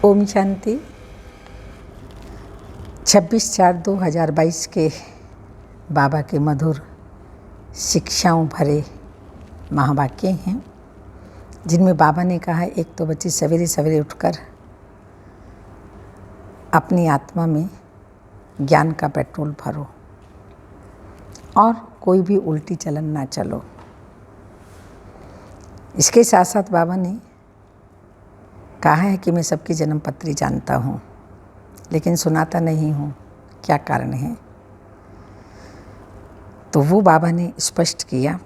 ओम शांति। 26/4/2022 के बाबा के मधुर शिक्षाओं भरे महावाक्य हैं, जिनमें बाबा ने कहा, एक तो बच्चे सवेरे सवेरे उठकर अपनी आत्मा में ज्ञान का पेट्रोल भरो और कोई भी उल्टी चलन ना चलो। इसके साथ साथ बाबा ने कहा है कि मैं सबकी जन्म पत्री जानता हूँ, लेकिन सुनाता नहीं हूँ। क्या कारण है? तो वो बाबा ने स्पष्ट किया।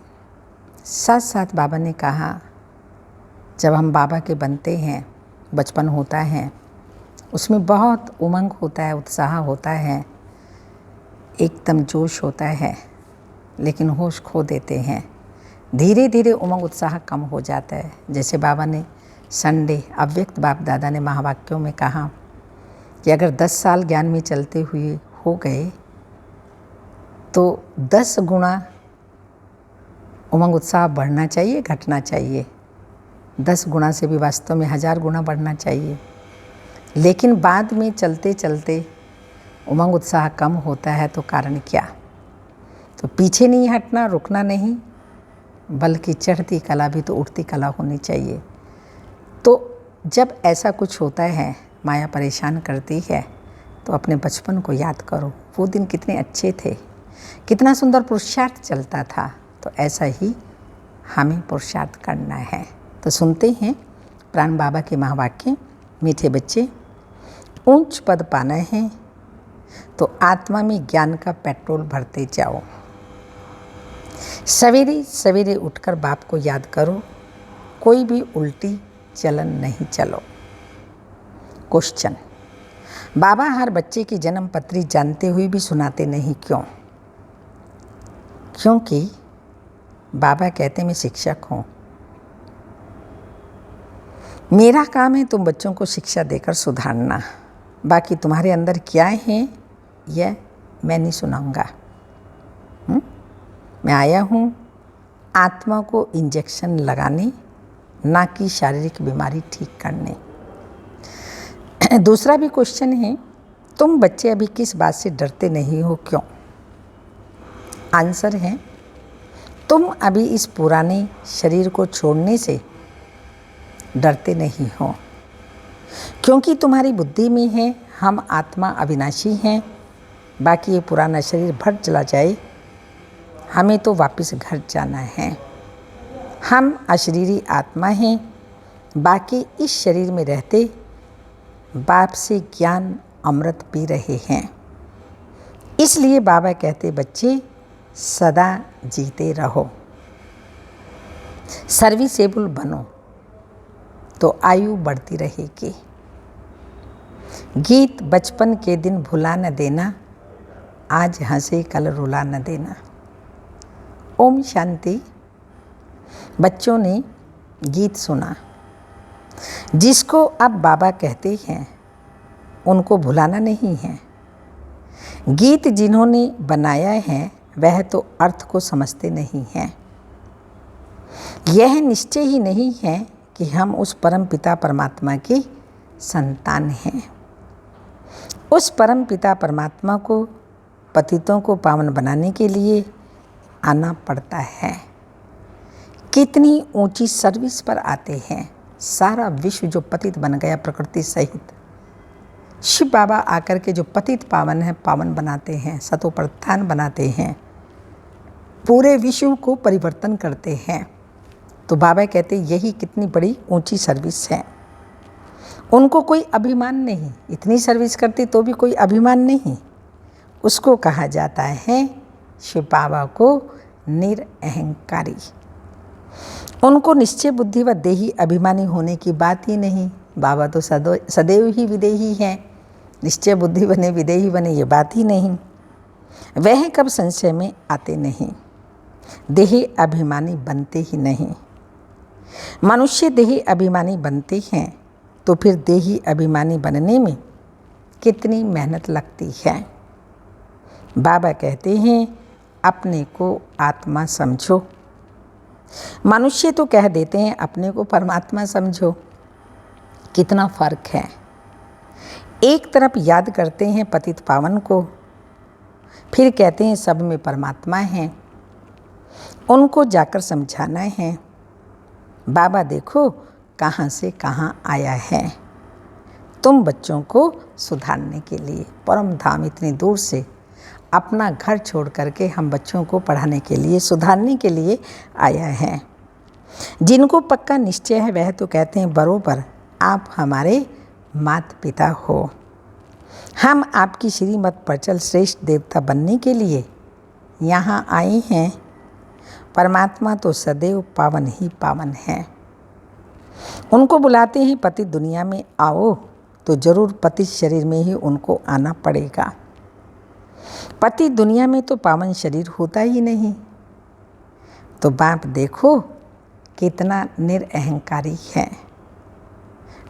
साथ साथ बाबा ने कहा, जब हम बाबा के बनते हैं, बचपन होता है, उसमें बहुत उमंग होता है, उत्साह होता है, एकदम जोश होता है, लेकिन होश खो देते हैं। धीरे धीरे उमंग उत्साह कम हो जाता है। जैसे बाबा ने संडे अव्यक्त बाप दादा ने महावाक्यों में कहा कि अगर 10 साल ज्ञान में चलते हुए हो गए तो 10 गुना उमंग उत्साह बढ़ना चाहिए, घटना चाहिए। 10 गुना से भी वास्तव में 1000 गुना बढ़ना चाहिए। लेकिन बाद में चलते चलते उमंग उत्साह कम होता है, तो कारण क्या? तो पीछे नहीं हटना, रुकना नहीं, बल्कि चढ़ती कला भी तो उठती कला होनी चाहिए। तो जब ऐसा कुछ होता है, माया परेशान करती है, तो अपने बचपन को याद करो। वो दिन कितने अच्छे थे, कितना सुंदर पुरुषार्थ चलता था। तो ऐसा ही हमें पुरुषार्थ करना है। तो सुनते हैं प्राण बाबा के महावाक्य। मीठे बच्चे, ऊंच पद पाना है तो आत्मा में ज्ञान का पेट्रोल भरते जाओ। सवेरे सवेरे उठकर बाप को याद करो, कोई भी उल्टी चलन नहीं चलो। क्वेश्चन: बाबा हर बच्चे की जन्म पत्री जानते हुए भी सुनाते नहीं, क्यों? क्योंकि बाबा कहते मैं शिक्षक हूँ। मेरा काम है तुम बच्चों को शिक्षा देकर सुधारना। बाकी तुम्हारे अंदर क्या है यह मैं नहीं सुनाऊंगा। मैं आया हूँ आत्मा को इंजेक्शन लगाने, ना कि शारीरिक बीमारी ठीक करने। दूसरा भी क्वेश्चन है, तुम बच्चे अभी किस बात से डरते नहीं हो, क्यों? आंसर है, तुम अभी इस पुराने शरीर को छोड़ने से डरते नहीं हो, क्योंकि तुम्हारी बुद्धि में है हम आत्मा अविनाशी हैं। बाकी ये पुराना शरीर भट चला जाए, हमें तो वापस घर जाना है। हम अशरीरी आत्मा हैं। बाकी इस शरीर में रहते बाप से ज्ञान अमृत पी रहे हैं। इसलिए बाबा कहते, बच्चे सदा जीते रहो, सर्विसेबल बनो, तो आयु बढ़ती रहेगी। गीत बचपन के दिन भुला न देना, आज हंसे कल रुला न देना। ओम शांति। बच्चों ने गीत सुना, जिसको अब बाबा कहते हैं उनको भुलाना नहीं है। गीत जिन्होंने बनाया है वह तो अर्थ को समझते नहीं हैं। यह निश्चय ही नहीं है कि हम उस परम पिता परमात्मा की संतान हैं। उस परम पिता परमात्मा को पतितों को पावन बनाने के लिए आना पड़ता है। कितनी ऊंची सर्विस पर आते हैं। सारा विश्व जो पतित बन गया प्रकृति सहित, शिव बाबा आकर के जो पतित पावन है पावन बनाते हैं, सतो प्रधान बनाते हैं, पूरे विश्व को परिवर्तन करते हैं। तो बाबा कहते यही कितनी बड़ी ऊंची सर्विस है। उनको कोई अभिमान नहीं, इतनी सर्विस करते तो भी कोई अभिमान नहीं। उसको कहा जाता है शिव बाबा को निरअहंकारी। उनको निश्चय बुद्धि व देही अभिमानी होने की बात ही नहीं। बाबा तो सदैव ही विदेही हैं। निश्चय बुद्धि बने विदेही बने ये बात ही नहीं। वह कब संशय में आते नहीं, देही अभिमानी बनते ही नहीं। मनुष्य देही अभिमानी बनते हैं तो फिर देही अभिमानी बनने में कितनी मेहनत लगती है। बाबा कहते हैं अपने को आत्मा समझो। मनुष्य तो कह देते हैं अपने को परमात्मा समझो। कितना फर्क है। एक तरफ याद करते हैं पतित पावन को, फिर कहते हैं सब में परमात्मा है। उनको जाकर समझाना है, बाबा देखो कहाँ से कहाँ आया है। तुम बच्चों को सुधारने के लिए परम धाम इतनी दूर से अपना घर छोड़ करके हम बच्चों को पढ़ाने के लिए, सुधारने के लिए आया है। जिनको पक्का निश्चय है वह तो कहते हैं बरोबर आप हमारे माता पिता हो। हम आपकी श्रीमत पर चल श्रेष्ठ देवता बनने के लिए यहाँ आए हैं। परमात्मा तो सदैव पावन ही पावन है। उनको बुलाते हैं पति दुनिया में आओ, तो जरूर पति शरीर में ही उनको आना पड़ेगा। पति दुनिया में तो पावन शरीर होता ही नहीं। तो बाप देखो कितना निरअहंकारी है,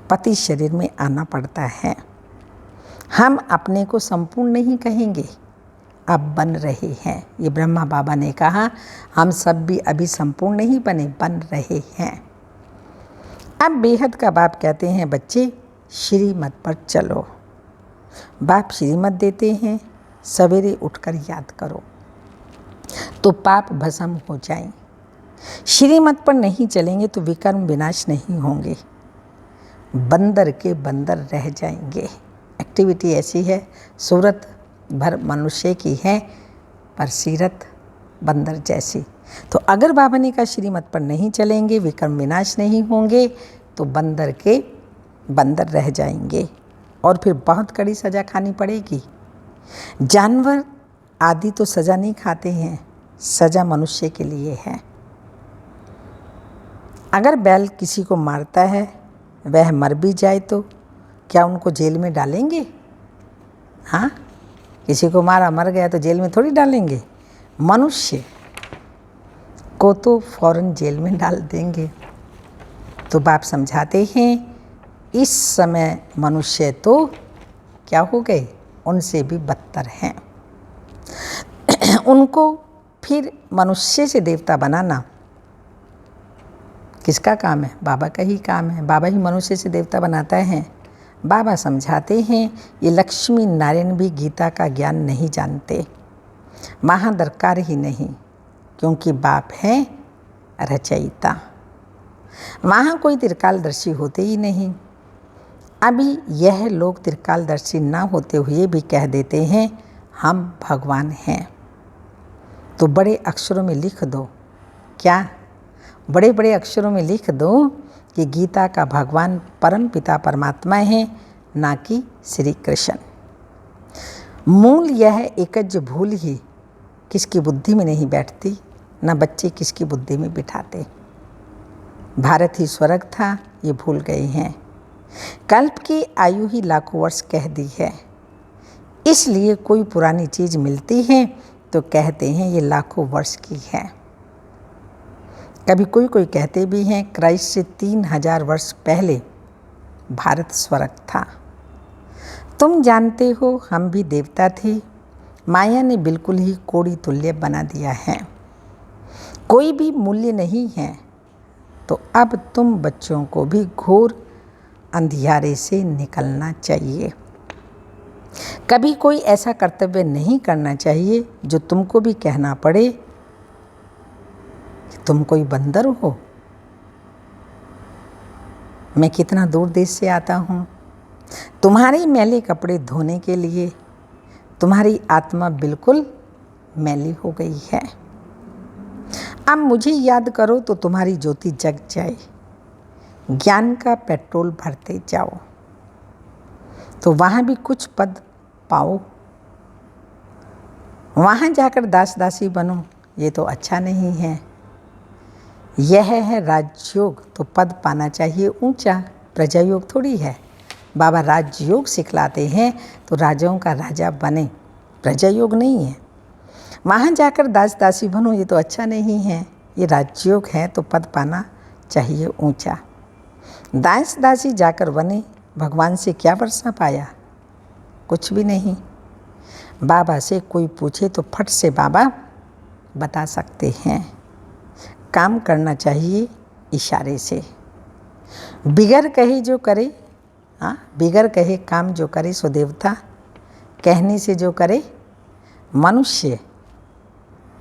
पति शरीर में आना पड़ता है। हम अपने को संपूर्ण नहीं कहेंगे, अब बन रहे हैं। ये ब्रह्मा बाबा ने कहा हम सब भी अभी संपूर्ण नहीं बने, बन रहे हैं। अब बेहद का बाप कहते हैं बच्चे श्रीमत पर चलो। बाप श्रीमत देते हैं, सवेरे उठकर याद करो तो पाप भस्म हो जाएं। श्रीमत पर नहीं चलेंगे तो विकर्म विनाश नहीं होंगे, बंदर के बंदर रह जाएंगे। एक्टिविटी ऐसी है, सूरत भर मनुष्य की है पर सीरत बंदर जैसी। तो अगर बाबा ने कहा श्रीमत पर नहीं चलेंगे, विकर्म विनाश नहीं होंगे, तो बंदर के बंदर रह जाएंगे और फिर बहुत कड़ी सज़ा खानी पड़ेगी। जानवर आदि तो सज़ा नहीं खाते हैं, सज़ा मनुष्य के लिए है। अगर बैल किसी को मारता है, वह मर भी जाए तो क्या उनको जेल में डालेंगे? हाँ, किसी को मारा मर गया तो जेल में थोड़ी डालेंगे। मनुष्य को तो फौरन जेल में डाल देंगे। तो बाप समझाते हैं इस समय मनुष्य तो क्या हो गए, उनसे भी बदतर हैं। उनको फिर मनुष्य से देवता बनाना किसका काम है? बाबा का ही काम है। बाबा ही मनुष्य से देवता बनाता है। बाबा समझाते हैं ये लक्ष्मी नारायण भी गीता का ज्ञान नहीं जानते, महादरकार ही नहीं, क्योंकि बाप है रचयिता। वहाँ कोई त्रिकालदर्शी होते ही नहीं। अभी यह लोग त्रिकालदर्शी ना होते हुए भी कह देते हैं हम भगवान हैं। तो बड़े अक्षरों में लिख दो, क्या बड़े बड़े अक्षरों में लिख दो कि गीता का भगवान परम पिता परमात्मा है, ना कि श्री कृष्ण। मूल यह एकज भूल ही किसकी बुद्धि में नहीं बैठती, ना बच्चे किसकी बुद्धि में बिठाते। भारत ही स्वर्ग था, ये भूल गए हैं। कल्प की आयु ही लाखों वर्ष कह दी है, इसलिए कोई पुरानी चीज़ मिलती है तो कहते हैं ये लाखों वर्ष की है। कभी कोई कहते भी हैं क्राइस्ट से 3000 वर्ष पहले भारत स्वर्ग था। तुम जानते हो हम भी देवता थे, माया ने बिल्कुल ही कोड़ी तुल्य बना दिया है। कोई भी मूल्य नहीं है। तो अब तुम बच्चों को भी घोर अंधियारे से निकलना चाहिए। कभी कोई ऐसा कर्तव्य नहीं करना चाहिए जो तुमको भी कहना पड़े कि तुम कोई बंदर हो। मैं कितना दूर देश से आता हूँ, तुम्हारे मैले कपड़े धोने के लिए। तुम्हारी आत्मा बिल्कुल मैली हो गई है। अब मुझे याद करो तो तुम्हारी ज्योति जग जाए, ज्ञान का पेट्रोल भरते जाओ, तो वहाँ भी कुछ पद पाओ। वहाँ जाकर दास दासी बनो, ये तो अच्छा नहीं है। यह है राजयोग, तो पद पाना चाहिए ऊंचा, प्रजायोग थोड़ी है। बाबा राजयोग सिखलाते हैं तो राजाओं का राजा बने, प्रजायोग नहीं है। वहाँ जाकर दास दासी बनो, ये तो अच्छा नहीं है। ये राजयोग है तो पद पाना चाहिए ऊंचा। दास दासी जाकर बने, भगवान से क्या वर्षा पाया? कुछ भी नहीं। बाबा से कोई पूछे तो फट से बाबा बता सकते हैं। काम करना चाहिए इशारे से, बिगर कहे जो करे हाँ, बिगर कहे काम जो करे सो देवता, कहने से जो करे मनुष्य,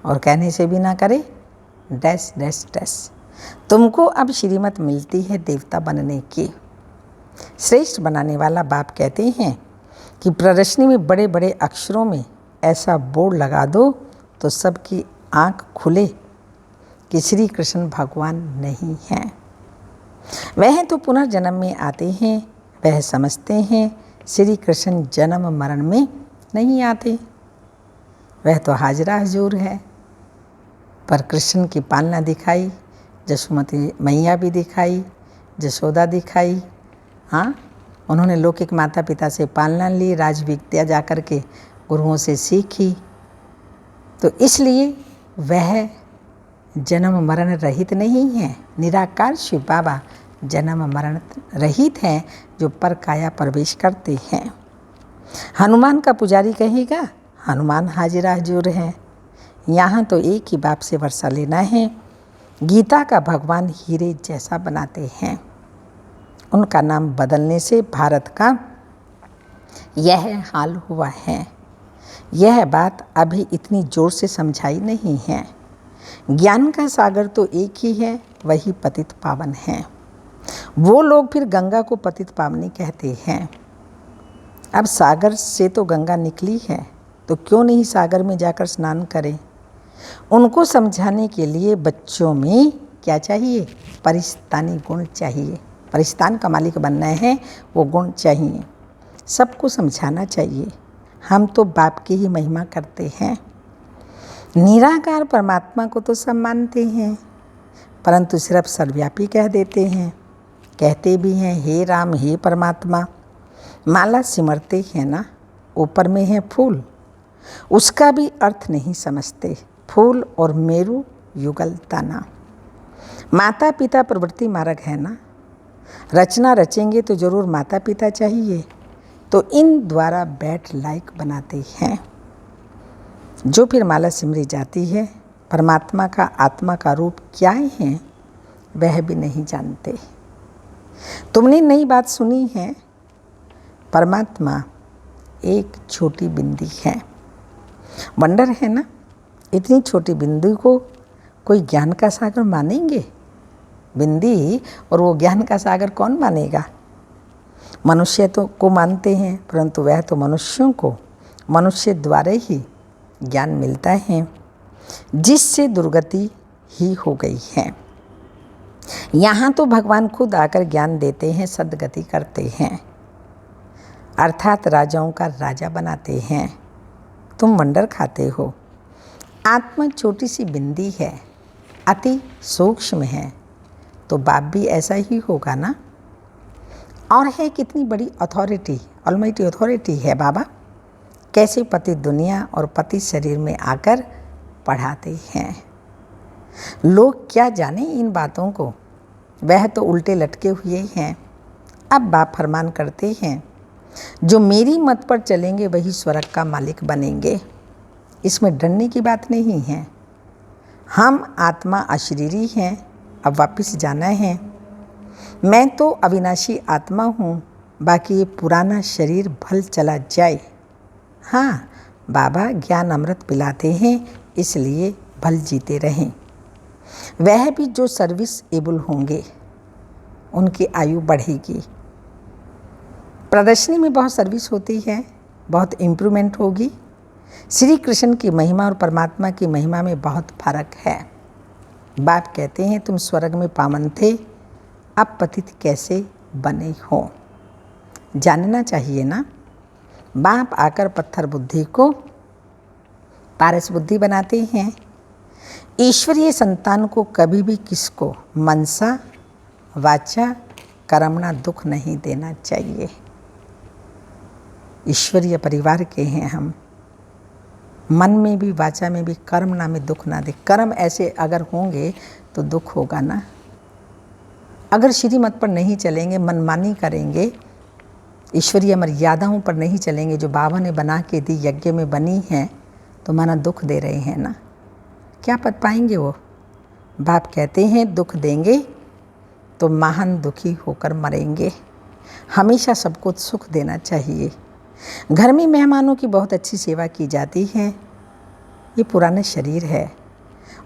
और कहने से भी ना करे डैश डैश डैश। तुमको अब श्रीमत मिलती है देवता बनने की। श्रेष्ठ बनाने वाला बाप कहते हैं कि प्रदर्शनी में बड़े बड़े अक्षरों में ऐसा बोर्ड लगा दो तो सबकी आंख खुले कि श्री कृष्ण भगवान नहीं हैं। वह तो पुनर्जन्म में आते हैं, वह समझते हैं श्री कृष्ण जन्म मरण में नहीं आते। वह तो हाजरा हजूर है। पर कृष्ण की पालना दिखाई, जसुमती मैया भी दिखाई, जसोदा दिखाई। हाँ, उन्होंने लौकिक माता पिता से पालना ली, राज विद्या जाकर के गुरुओं से सीखी। तो इसलिए वह जन्म मरण रहित नहीं है। निराकार शिव बाबा जन्म मरण रहित हैं, जो पर काया प्रवेश करते हैं। हनुमान का पुजारी कहेगा हनुमान हाजिर हजूर हैं। यहाँ तो एक ही बाप से वर्षा लेना है। गीता का भगवान हीरे जैसा बनाते हैं। उनका नाम बदलने से भारत का यह हाल हुआ है। यह बात अभी इतनी जोर से समझाई नहीं है। ज्ञान का सागर तो एक ही है, वही पतित पावन है। वो लोग फिर गंगा को पतित पावनी कहते हैं। अब सागर से तो गंगा निकली है, तो क्यों नहीं सागर में जाकर स्नान करें। उनको समझाने के लिए बच्चों में क्या चाहिए, परिस्तानी गुण चाहिए। परिस्तान का मालिक बनना है, वो गुण चाहिए। सबको समझाना चाहिए। हम तो बाप की ही महिमा करते हैं। निराकार परमात्मा को तो सब मानते हैं, परंतु सिर्फ सर्वव्यापी कह देते हैं। कहते भी हैं हे राम हे परमात्मा, माला सिमरते हैं ना, ऊपर में है फूल, उसका भी अर्थ नहीं समझते। फूल और मेरू युगल ताना। माता पिता प्रवृत्ति मार्ग है ना, रचना रचेंगे तो जरूर माता पिता चाहिए। तो इन द्वारा बैठ लायक बनाते हैं। जो फिर माला सिमरी जाती है, परमात्मा का आत्मा का रूप क्या है वह भी नहीं जानते। तुमने नई बात सुनी है, परमात्मा एक छोटी बिंदी है। वंडर है ना, इतनी छोटी बिंदी को कोई ज्ञान का सागर मानेंगे। बिंदी और वो ज्ञान का सागर कौन मानेगा। मनुष्य तो को मानते हैं, परंतु वह तो मनुष्यों को मनुष्य द्वारा ही ज्ञान मिलता है, जिससे दुर्गति ही हो गई है। यहाँ तो भगवान खुद आकर ज्ञान देते हैं, सद्गति करते हैं, अर्थात राजाओं का राजा बनाते हैं। तुम वंडर खाते हो। आत्मा छोटी सी बिंदी है, अति सूक्ष्म है, तो बाप भी ऐसा ही होगा ना। और है कितनी बड़ी अथॉरिटी, ऑलमाइटी अथॉरिटी है बाबा। कैसे पति दुनिया और पति शरीर में आकर पढ़ाते हैं। लोग क्या जाने इन बातों को, वह तो उल्टे लटके हुए हैं। अब बाप फरमान करते हैं, जो मेरी मत पर चलेंगे वही स्वर्ग का मालिक बनेंगे। इसमें डरने की बात नहीं है। हम आत्मा अशरीरी हैं, अब वापस जाना है। मैं तो अविनाशी आत्मा हूँ, बाकी ये पुराना शरीर भल चला जाए। हाँ, बाबा ज्ञान अमृत पिलाते हैं, इसलिए भल जीते रहें। वह भी जो सर्विस एबल होंगे उनकी आयु बढ़ेगी। प्रदर्शनी में बहुत सर्विस होती है, बहुत इम्प्रूवमेंट होगी। श्री कृष्ण की महिमा और परमात्मा की महिमा में बहुत फर्क है। बाप कहते हैं तुम स्वर्ग में पावन थे, अब पतित कैसे बने हो। जानना चाहिए ना। बाप आकर पत्थर बुद्धि को पारस बुद्धि बनाते हैं। ईश्वरीय संतान को कभी भी किसको मनसा वाचा कर्मणा दुख नहीं देना चाहिए। ईश्वरीय परिवार के हैं हम, मन में भी वाचा में भी कर्मणा में दुख ना दे। कर्म ऐसे अगर होंगे तो दुख होगा ना। अगर श्रीमत पर नहीं चलेंगे, मनमानी करेंगे, ईश्वरीय मर्यादाओं पर नहीं चलेंगे जो बाबा ने बना के दी यज्ञ में बनी हैं, तो माना दुख दे रहे हैं ना। क्या पद पाएंगे वो। बाप कहते हैं दुख देंगे तो महान दुखी होकर मरेंगे। हमेशा सबको सुख देना चाहिए। घर में मेहमानों की बहुत अच्छी सेवा की जाती है। ये पुराना शरीर है,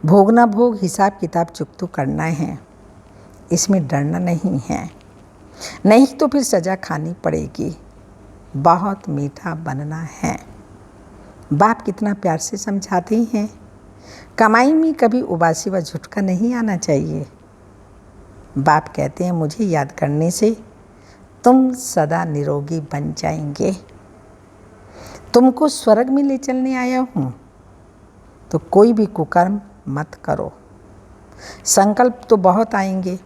भोगना भोग, हिसाब किताब चुकतो करना है, इसमें डरना नहीं है। नहीं तो फिर सज़ा खानी पड़ेगी। बहुत मीठा बनना है। बाप कितना प्यार से समझाते हैं, कमाई में कभी उबासी व झुटका नहीं आना चाहिए। बाप कहते हैं मुझे याद करने से तुम सदा निरोगी बन जाएंगे। तुमको स्वर्ग में ले चलने आया हूँ, तो कोई भी कुकर्म मत करो। संकल्प तो बहुत आएंगे,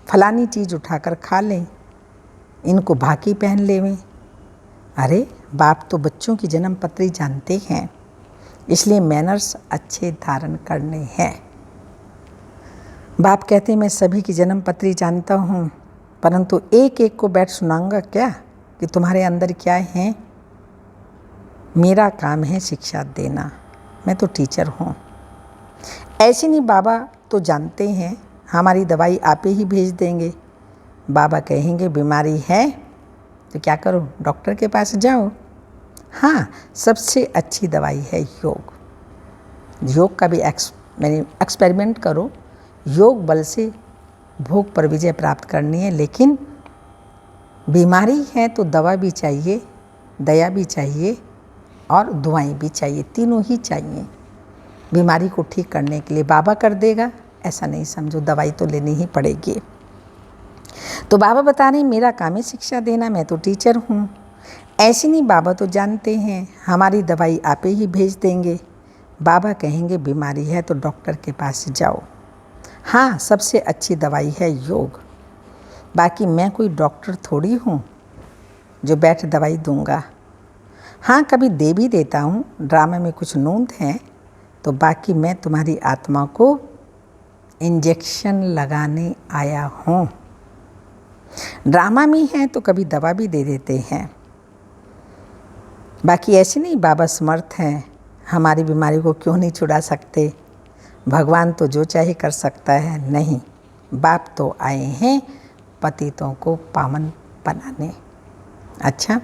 फलानी चीज़ उठाकर खा लें, इनको भाकी पहन लेवें। अरे बाप तो बच्चों की जन्म पत्री जानते हैं, इसलिए मैनर्स अच्छे धारण करने हैं। बाप कहते हैं मैं सभी की जन्म पत्री जानता हूँ, परंतु एक एक को बैठ सुनाऊंगा क्या कि तुम्हारे अंदर क्या है। मेरा काम है शिक्षा देना, मैं तो टीचर हूँ। ऐसे नहीं, बाबा तो जानते हैं हमारी दवाई आप ही भेज देंगे। बाबा कहेंगे बीमारी है तो क्या करो, डॉक्टर के पास जाओ। हाँ, सबसे अच्छी दवाई है योग। योग का भी एक्सपेरिमेंट करो। योग बल से भोग पर विजय प्राप्त करनी है, लेकिन बीमारी है तो दवा भी चाहिए, दया भी चाहिए और दुआएं भी चाहिए, तीनों ही चाहिए। बीमारी को ठीक करने के लिए बाबा कर देगा ऐसा नहीं समझो, दवाई तो लेनी ही पड़ेगी। तो बाबा बता रहे मेरा काम है शिक्षा देना, मैं तो टीचर हूँ। ऐसे नहीं, बाबा तो जानते हैं हमारी दवाई आप ही भेज देंगे। बाबा कहेंगे बीमारी है तो डॉक्टर के पास जाओ। हाँ, सबसे अच्छी दवाई है योग। बाकी मैं कोई डॉक्टर थोड़ी हूँ जो बैठ दवाई दूंगा। हाँ, कभी दे भी देता हूँ, ड्रामा में कुछ नोंद है, तो बाकी मैं तुम्हारी आत्मा को इंजेक्शन लगाने आया हूँ। ड्रामा में है तो कभी दवा भी दे देते हैं। बाकी ऐसे नहीं, बाबा समर्थ हैं, हमारी बीमारी को क्यों नहीं छुड़ा सकते। भगवान तो जो चाहे कर सकता है। नहीं, बाप तो आए हैं पतितों को पावन बनाने। अच्छा,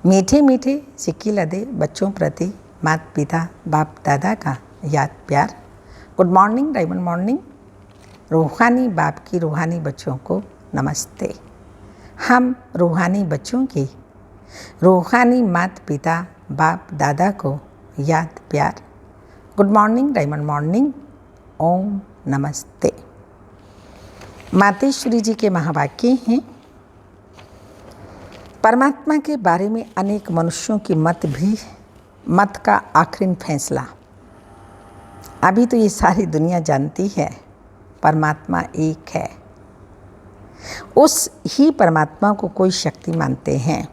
मीठे मीठे सिक्की लदे बच्चों प्रति माता पिता बाप दादा का याद प्यार। Good morning, diamond morning. रूहानी बाप की रूहानी बच्चों को नमस्ते। हम रूहानी बच्चों की रूहानी माता पिता बाप दादा को याद प्यार। Good morning, diamond morning. Om namaste. Mateshwari जी के महावाक्य हैं, परमात्मा के बारे में अनेक मनुष्यों की मत का आखिरी फैसला। अभी तो ये सारी दुनिया जानती है परमात्मा एक है। उस ही परमात्मा को कोई शक्ति मानते हैं,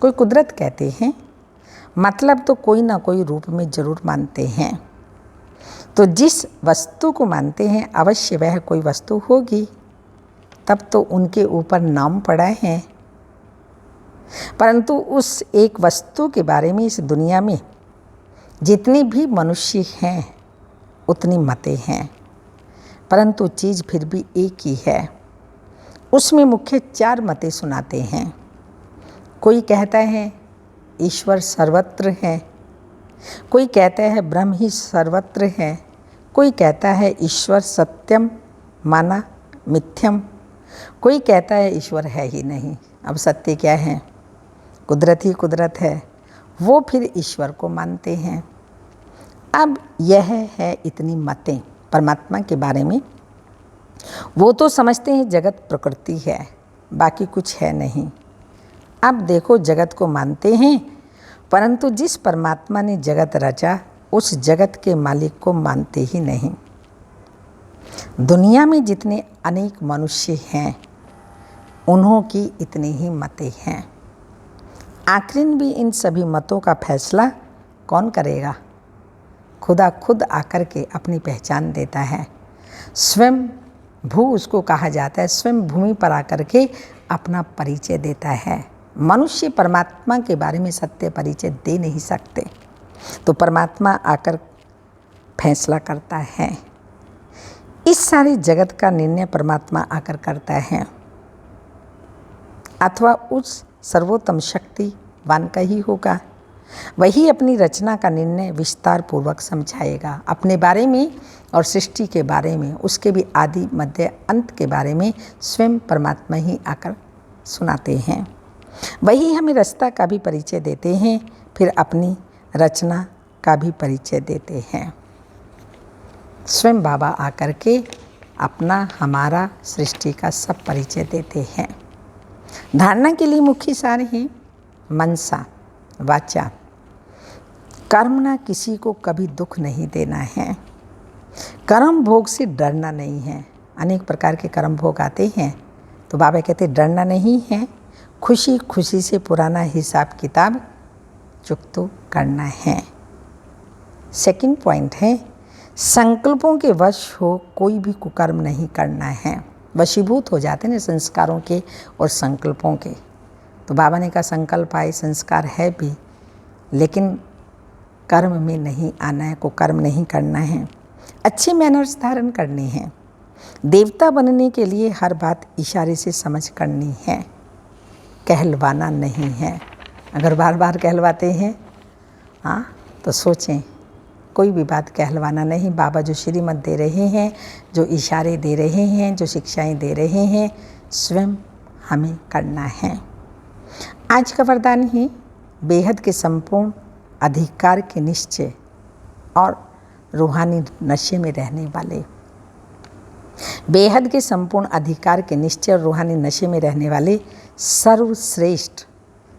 कोई कुदरत कहते हैं, मतलब तो कोई ना कोई रूप में जरूर मानते हैं। तो जिस वस्तु को मानते हैं अवश्य वह कोई वस्तु होगी, तब तो उनके ऊपर नाम पड़ा है। परंतु उस एक वस्तु के बारे में इस दुनिया में जितने भी मनुष्य हैं उतनी मतें हैं, परंतु चीज़ फिर भी एक ही है। उसमें मुख्य 4 मतें सुनाते हैं। कोई कहता है ईश्वर सर्वत्र है, कोई कहता है ब्रह्म ही सर्वत्र है, कोई कहता है ईश्वर सत्यम माना मिथ्यम, कोई कहता है ईश्वर है ही नहीं। अब सत्य क्या है? कुदरत ही कुदरत है, वो फिर ईश्वर को मानते हैं। अब यह है इतनी मतें परमात्मा के बारे में। वो तो समझते हैं जगत प्रकृति है, बाकी कुछ है नहीं। अब देखो, जगत को मानते हैं, परंतु जिस परमात्मा ने जगत रचा उस जगत के मालिक को मानते ही नहीं। दुनिया में जितने अनेक मनुष्य हैं उन्हों की इतनी ही मतें हैं। आखिर भी इन सभी मतों का फैसला कौन करेगा? खुदा खुद आकर के अपनी पहचान देता है। स्वयं भू उसको कहा जाता है, स्वयं भूमि पर आकर के अपना परिचय देता है। मनुष्य परमात्मा के बारे में सत्य परिचय दे नहीं सकते, तो परमात्मा आकर फैसला करता है। इस सारे जगत का निर्णय परमात्मा आकर करता है। अथवा उस सर्वोत्तम शक्तिवान का ही होगा। वही अपनी रचना का निर्णय विस्तार पूर्वक समझाएगा। अपने बारे में और सृष्टि के बारे में, उसके भी आदि मध्य अंत के बारे में स्वयं परमात्मा ही आकर सुनाते हैं। वही हमें रास्ता का भी परिचय देते हैं, फिर अपनी रचना का भी परिचय देते हैं। स्वयं बाबा आकर के अपना हमारा सृष्टि का सब परिचय देते हैं। धारणा के लिए मुख्य सार हैं मनसा वाचा। कर्म ना किसी को कभी दुख नहीं देना है। कर्म भोग से डरना नहीं है। अनेक प्रकार के कर्म भोग आते हैं तो बाबा कहते डरना नहीं है, खुशी खुशी से पुराना हिसाब किताब चुकतो करना है। सेकंड पॉइंट है संकल्पों के वश हो कोई भी कुकर्म नहीं करना है। वशीभूत हो जाते हैं संस्कारों के और संकल्पों के। तो बाबा ने कहा संकल्प आए, संस्कार है भी, लेकिन कर्म में नहीं आना है, को कर्म नहीं करना है। अच्छे मैनर्स धारण करने हैं। देवता बनने के लिए हर बात इशारे से समझ करनी है, कहलवाना नहीं है। अगर बार बार कहलवाते हैं तो सोचें, कोई भी बात कहलवाना नहीं। बाबा जो श्रीमत दे रहे हैं, जो इशारे दे रहे हैं, जो शिक्षाएं दे रहे हैं, स्वयं हमें करना है। आज का वरदान है बेहद के संपूर्ण अधिकार के निश्चय और रूहानी नशे में रहने वाले। बेहद के संपूर्ण अधिकार के निश्चय और रूहानी नशे में रहने वाले सर्वश्रेष्ठ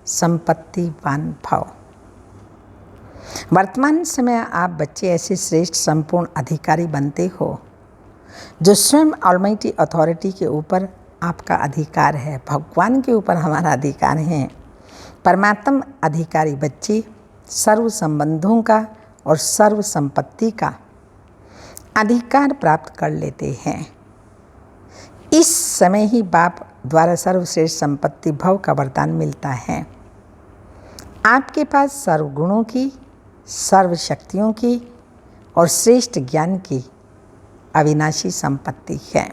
संपत्तिवान भव। वर्तमान समय आप बच्चे ऐसे श्रेष्ठ संपूर्ण अधिकारी बनते हो जो स्वयं ऑलमाइटी अथॉरिटी के ऊपर आपका अधिकार है, भगवान के ऊपर हमारा अधिकार है। परमात्मा अधिकारी बच्चे सर्व संबंधों का और सर्व संपत्ति का अधिकार प्राप्त कर लेते हैं। इस समय ही बाप द्वारा सर्वश्रेष्ठ संपत्ति भव का वरदान मिलता है। आपके पास सर्व गुणों की, सर्व शक्तियों की और श्रेष्ठ ज्ञान की अविनाशी संपत्ति है।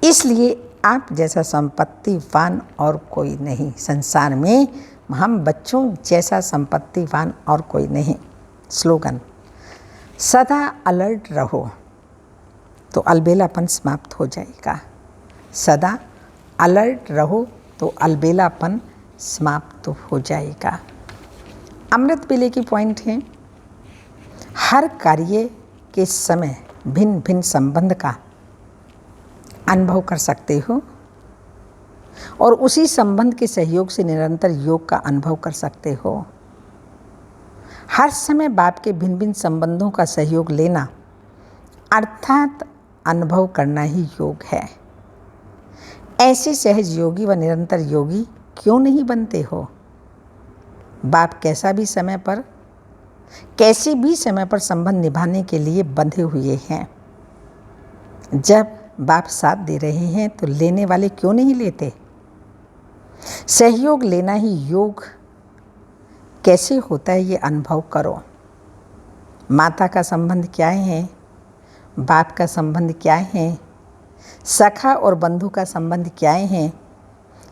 इसलिए आप जैसा संपत्तिवान और कोई नहीं संसार में। हम बच्चों जैसा संपत्तिवान और कोई नहीं। स्लोगन सदा अलर्ट रहो तो अलबेलापन समाप्त हो जाएगा। सदा अलर्ट रहो तो अलबेलापन समाप्त हो जाएगा। अमृत बेले की पॉइंट है हर कार्य के समय भिन्न भिन्न संबंध का अनुभव कर सकते हो और उसी संबंध के सहयोग से निरंतर योग का अनुभव कर सकते हो। हर समय बाप के भिन्न भिन्न संबंधों का सहयोग लेना अर्थात अनुभव करना ही योग है। ऐसे सहज योगी व निरंतर योगी क्यों नहीं बनते हो? बाप कैसे भी समय पर संबंध निभाने के लिए बंधे हुए हैं। जब बाप साथ दे रहे हैं तो लेने वाले क्यों नहीं लेते? सहयोग लेना ही योग कैसे होता है ये अनुभव करो। माता का संबंध क्या है, बाप का संबंध क्या है, सखा और बंधु का संबंध क्या है,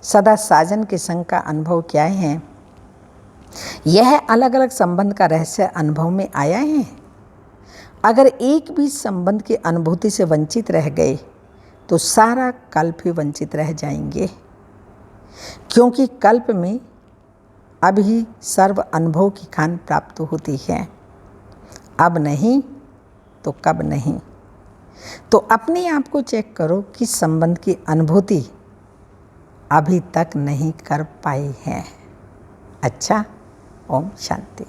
सदा साजन के संग का अनुभव क्या है। यह अलग अलग संबंध का रहस्य अनुभव में आया है। अगर एक भी संबंध की अनुभूति से वंचित रह गए तो सारा कल्प ही वंचित रह जाएंगे, क्योंकि कल्प में अभी सर्व अनुभव की खान प्राप्त होती है। अब नहीं तो कब नहीं। तो अपने आप को चेक करो कि संबंध की अनुभूति अभी तक नहीं कर पाए हैं। अच्छा, ओम शांति।